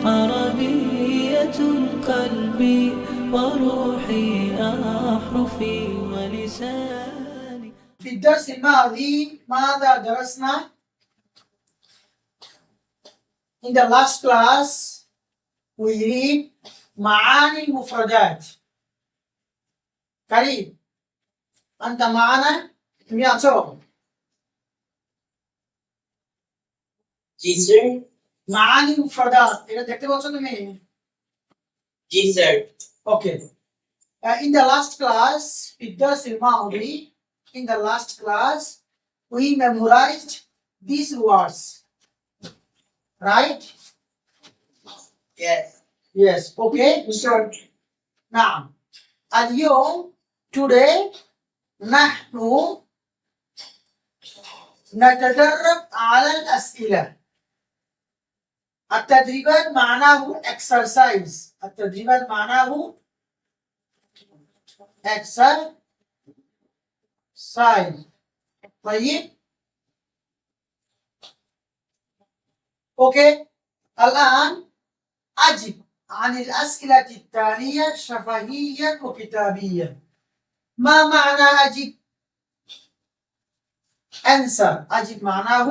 عربية قلبي وروحي أحرفي ولساني. في الدرس الماضي ماذا درسنا؟ In the last class we read معاني المفردات. كريم أنت معنا؟ مياتو জি sir. معاني المفردات এটা দেখতে পাচ্ছ তুমি? জি sir. Okay. In the last class في الدرس الماضي in the last class we memorized these words. Right? Yes. Yes. Okay. Sure. نعم. اليوم today نحن نتدرب على الأسئلة. التدريبات معناه exercise. التدريبات معناه exercise. طيب. اوكي. الآن أجب عن الأسئلة التالية شفهيا وكتابيا. ما معنى أجب؟ answer. أجب معناه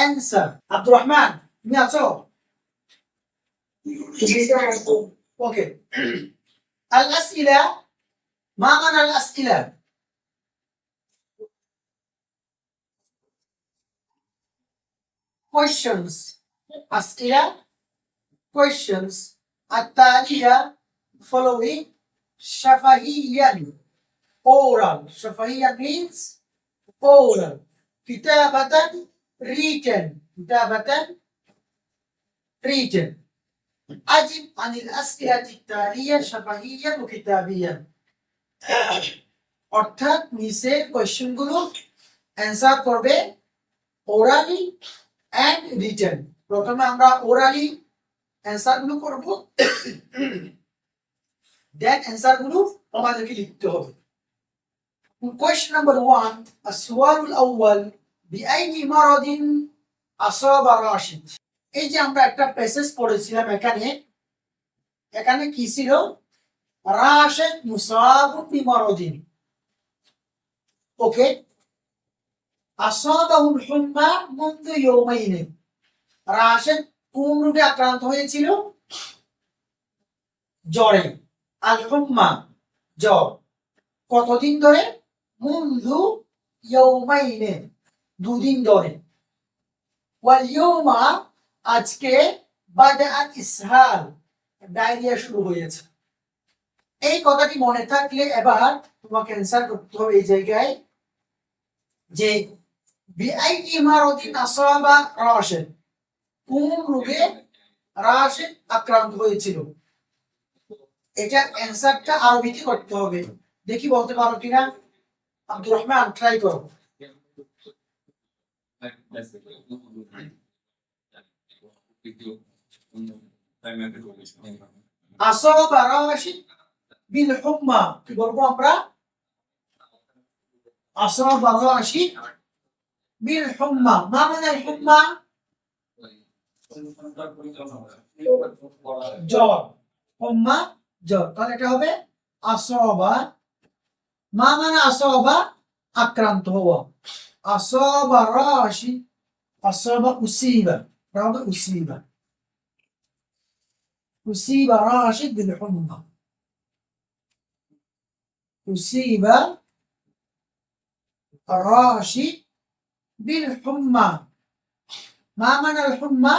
answer. عبد الرحمن مياتو. জি sir. اوكي. الأسئلة ما معنى الأسئلة؟ questions. أسئلة questions التالية following شفهيا oral. شفهيا means oral. كتابة written. كتابة written. أجب عن الأسئلة التالية شفهيا وكتابيا. অর্থাৎ নিচে কোয়েশ্চেনগুলো answer করবে orally and written. প্রথমে আমরা orally অ্যান্সারগুলো করব, দেন অ্যান্সারগুলো আমাদেরকে লিখতে হবে। Question number 1 السؤال الأول بأي مرض أصاب راشد. এই যে আমরা একটা প্যাসেজ পড়েছিলাম এখানে কি ছিল? রাশেদ মুসাবু বিমারদিন। ওকে। আসাবাহুল হুম্মা মুনযু ইয়াওমাইন। রাশেদ কোন রোগে আক্রান্ত হয়েছিল? জ্বরে। আল হুম্মা জ্বর। কতদিন ধরে? মুনযু ইয়াওমাইন দুদিন ধরে। ওয়াল ইয়াওমা আজকে বাদাআত ইসহাল ডায়রিয়া শুরু হয়েছে। এই কথাটি মনে থাকলে এবার তোমাকে অ্যান্সার করতে হবে এই জায়গায় যে বিআইয়ি মারাদিন আসাবা রাশিদ। কোন রোগে রাশিদ আক্রান্ত হয়েছিল? এটা অ্যান্সারটা আরবিতে করতে হবে। দেখি বলতে পারো কিনা? আব্দুর রহমান ট্রাই করো। আসাবা রাশিদ বিল হুম্মা কি বলবো আমরা? আসাবা রাশিদ বিল হুম্মা। মা মানে হুম্মা? জ্বর। হুম্মা জ্বর। তাহলে এটা হবে আসাবা। মা মানে আসাবা আক্রান্ত হওয়া। আসাবা রাশিদ আসাবা উসিবা। এটা হবে উসিবা। উসিবা রাশিদ বিল হুম্মা। أصيب راشد بالحمى. ما معنى الحمى؟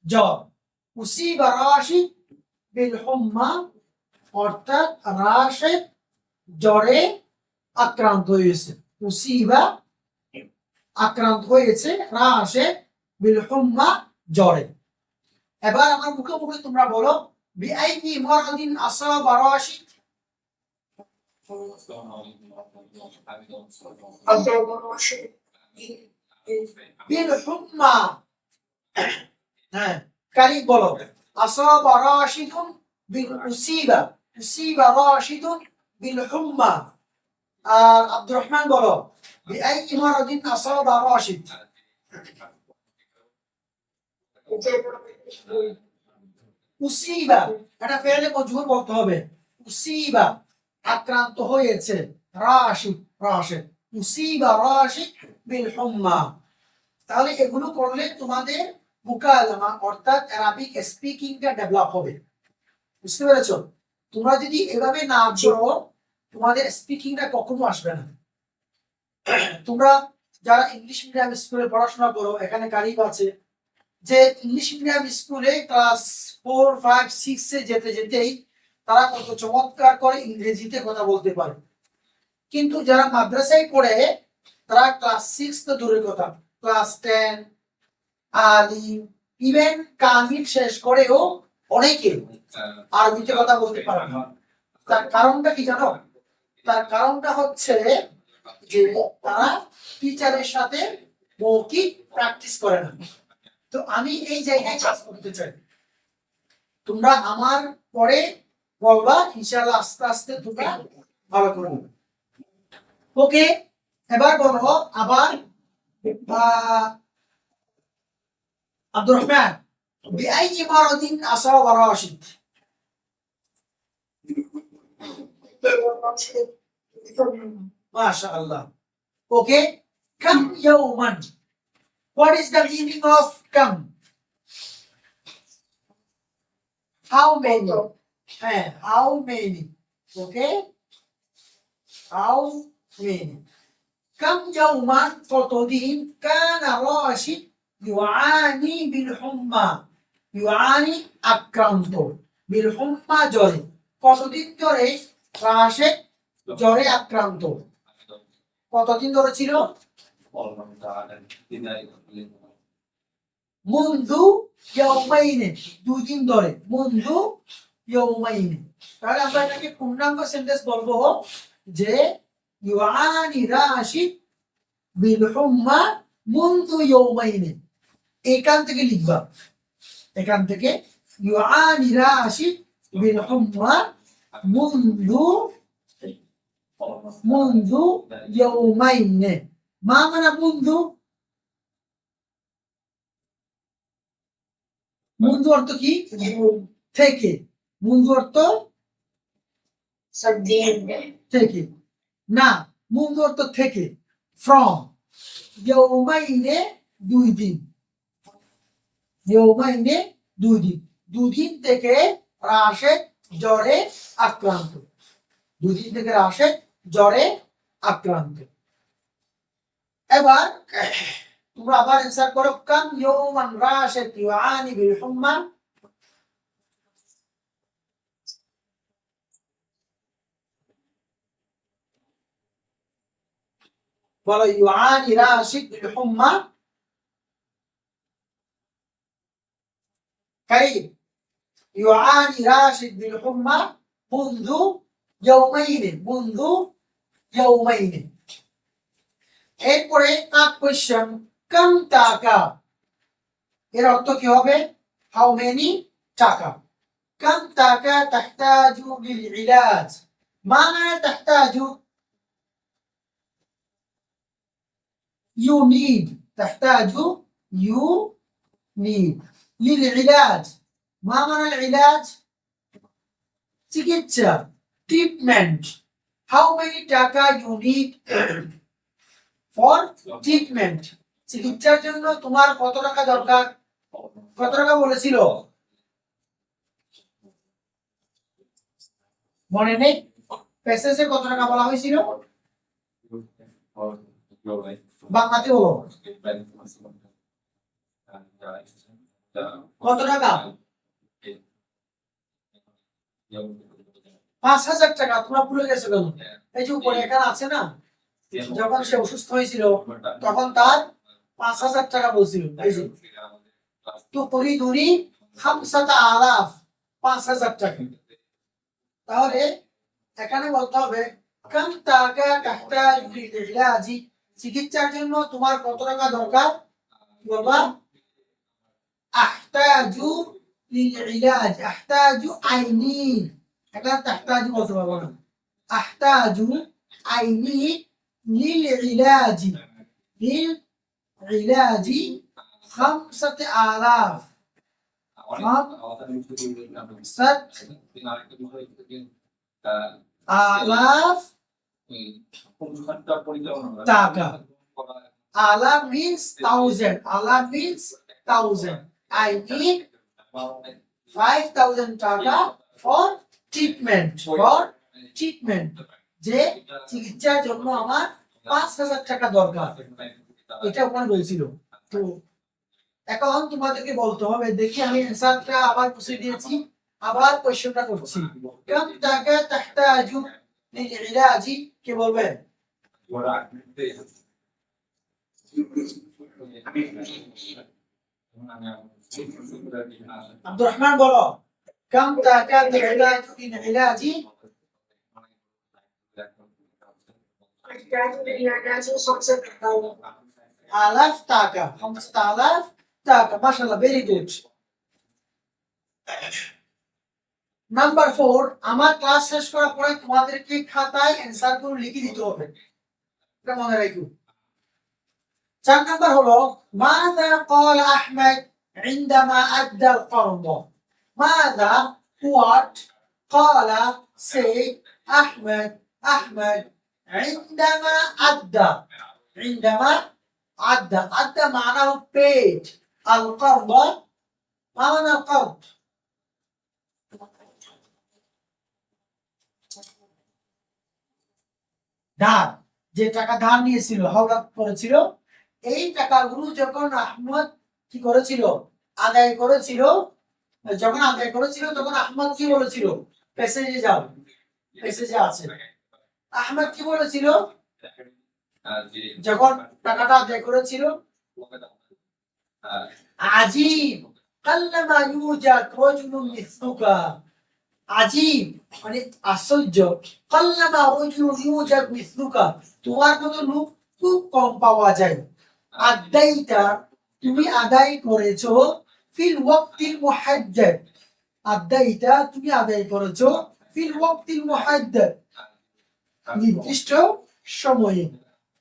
জ্বর। أصيب راشد بالحمى অর্থাৎ রাশেদ জ্বরে আক্রান্ত হয়েছে। উসিবা আক্রান্ত হয়েছে, রাশেদ বিল হুম্মা জ্বরে। এবার আমার মুখে মুখে তোমরা বলো বিআইয়ি মারাদিন আসাবা রাশিদ। বিল হুম্মা। হ্যাঁ কারিম বলো আসাবা রাশিদুন বিল উসিবা। উসিবা রাশিদুন বিল হুম্মা। আর আব্দুর রহমান বলো বিআইয়ি মারাদিন আসাবা রাশিদ। উসিবা, এটা ফেলে মজবুর বলতে হবে। উসিবা, আক্রান্ত হয়েছে। রাশিদ, রাশিদ, উসিবা রাশিদ বিল হুম্মা। তাহলে এগুলো করলে তোমাদের মুকালামা অর্থাৎ আরবিক স্পিকিংটা ডেভেলপ হবে। বুঝতে পেরেছো? তোমরা যদি এভাবে না করো তোমাদের স্পিকিংটা কখনো আসবে না। তোমরা যারা ইংলিশ মিডিয়াম স্কুলে পড়াশোনা করো, এখানে কারিব আছে, যে ইংলিশ মিডিয়াম স্কুলে ক্লাস 4, 5, 6 এ যেতে যেতেই তারা কত চমৎকার করে ইংরেজিতে কথা বলতে পারে। কিন্তু যারা মাদ্রাসায় পড়ে তারা ক্লাস 6 তো দূরের কথা, ক্লাস 10, আলিম, ইভেন কামিল শেষ করেও অনেকে আরবিতে কথা বলতে পারে না। তার কারণটা কি জানো? তার কারণটা হচ্ছে যে তারা টিচারের সাথে মৌখিক প্র্যাকটিস করে না। তো আমি এই জায়গায় কাজ করতে চাই, তোমরা আমার পরে বলবা, ইনশাআল্লাহ আস্তে আস্তে তোমরা ভালো করে নেবে। ওকে, এবার বলো আবার আব্দুর রহমান, বিআই মারাদিন আসাবা রাশিদ। মাশাআল্লাহ। ওকে, কাম ইয়াওমান, what is the meaning of kam? How many? How many? Okay, how many? كم يوما কতদিন كان راشد يعاني بالحمى, يعاني আক্রান্ত, بالحمى জ্বরে। কতদিন ধরে রাশেদ জ্বরে আক্রান্ত? কতদিন ধরে ছিল? মুনযু ইয়াউমাইনি, 2 দিন ধরে। মুনযু ইয়াউমাইনি, তাহলে আমরা এটাকে পূর্ণাঙ্গ সেন্টেন্স বলবো যে ইউআনি রাশিদ বিল হুম্মা মুনযু ইয়াউমাইনি। এখান থেকে লিখবা, এখান থেকে ইউআনি রাশিদ বিল হুম্মা মুনযু ইয়াউমাইনি। মা মানে মুনযু, মুনযু অর্থ কি? থেকে। মুনযু অর্থ থেকে না, মুনযু অর্থ থেকে, ফ্রম। ইয়াউমাইনে 2 দিন, ইয়াউমাইনে 2 দিন, 2 দিন থেকে রাশেদ জ্বরে আক্রান্ত, 2 দিন থেকে রাশেদ জ্বরে আক্রান্ত। এবার তোমরা আবার অ্যানসার করো, কাম ইয়াওমান রাশিদ ইউআনি বিল হুম্মা। বলো ইউআনি রাশিদ বিল হুম্মা। কারিম, ইউআনি রাশিদ বিল হুম্মা মুনযু ইয়াউমাইনি, মুনযু ইয়াউমাইনি। এরপরে কাপ কোশ্চেন, কাম টাকা, এর অর্থ কি হবে? হাউ মেনি টাকা। কাম টাকা তাহতাজু লিল ইলাজ। মা মানে তাহতাজু? you need, তাহতাজু you need। লিল ইলাজ, মা মানে ইলাজ? চিকিৎসা, ট্রিটমেন্ট। হাউ মেনি টাকা you need for treatment, চিকিৎসার জন্য তোমার কত টাকা দরকার? কত টাকা বলেছিল? মনে নেই? প্যাসেজে কত টাকা বলা হয়েছিল? বাংলাতে বলো, কত টাকা? 5,000 টাকা। তোমরা ভুলে গেছো কেন? এই যে উপরে এখানে আছে না, যখন সে অসুস্থ হয়েছিল তখন তার 5,000 টাকা বলছিল। এই যে তো তরিদুরি 5,000, 5,000 টাকা। তাহলে এখানে বলতে হবে কাম টাকা তাহতাজু লিল ইলাজি, চিকিৎসার জন্য তোমার কত টাকা দরকার? বলবা আহতাজু লিল ইলাজ, আহতাজু আইনি, এটা তাহতাজু বলতে পারবো না, আহতাজু আইনি লিল ইলাজি, লিল ইলাজি 5,000, আলাফ টাকা। Alaf means thousand. Alaf means thousand. I need 5,000 taka for treatment. For treatment. যে চিকিৎসার জন্য আমার 5,000 টাকা দরকার। এটা ওখানে বলছিল। তো এখন তোমাদেরকে বলতে হবে, দেখি আমি অ্যানসারটা আবার পুষে দিয়েছি, আবার কোশ্চেনটা করছি। কম টাকা তাহতাজু লিল ইলাজি, কে বলবে? আব্দুর রহমান বলো, কম টাকা তাহতাজু লিল ইলাজি? আলাফ টাকা, 5,000 টাকা। মাশাআল্লাহ, ভেরি গুড। নাম্বার 4, আমার ক্লাস শেষ করার পরে তোমাদেরকে খাতায় অ্যানসার গুলো লিখে দিতে হবে, এটা মনে রাখো। 4 নাম্বার হলো, মাযা ক্বাল আহমদ عندما أدى القرض? ماذا what قال say أحمد عندما أدى أدى معناه paid. القرض ما معنى القرض؟ ধার, যে টাকা ধার নিয়েছিল, হাওলাত করেছিল, এই টাকাগুলো যখন আহমদ কি করেছিল? আদায় করেছিল। যখন আদায় করেছিল তখন আহমদ কি বলেছিল? প্যাসেজে যাও, প্যাসেজে আছে। আহমদ কি বলেছিল যখন টাকাটা আদায় করেছিল? আজীব কাল্লামা ইউজাদ রাজুলুন মিসলুকা। আজীব মানে আশ্চর্য, কাল্লামা রাজুলুন ইউজাদ মিসলুকা, তোমার মতো লোক খুব কম পাওয়া যায়। আদাইতা, তুমি আদায় করেছো, ফিল ওয়াক্তিল মুহাদ্দাদ, আদাইতা তুমি আদায় করেছো, ফিল ওয়াক্তিল মুহাদ্দাদ নির্দিষ্ট সময়ে।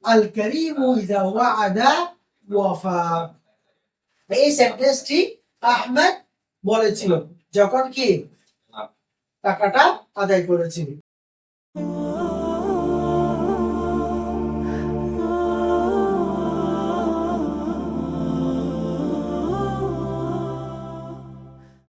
আল কারীমু ইযা ওয়া'আদা ওয়াফা। এই সেন্টেন্সটি আহমদ বলেছিল যখন কি টাকাটা আদায় করেছিল।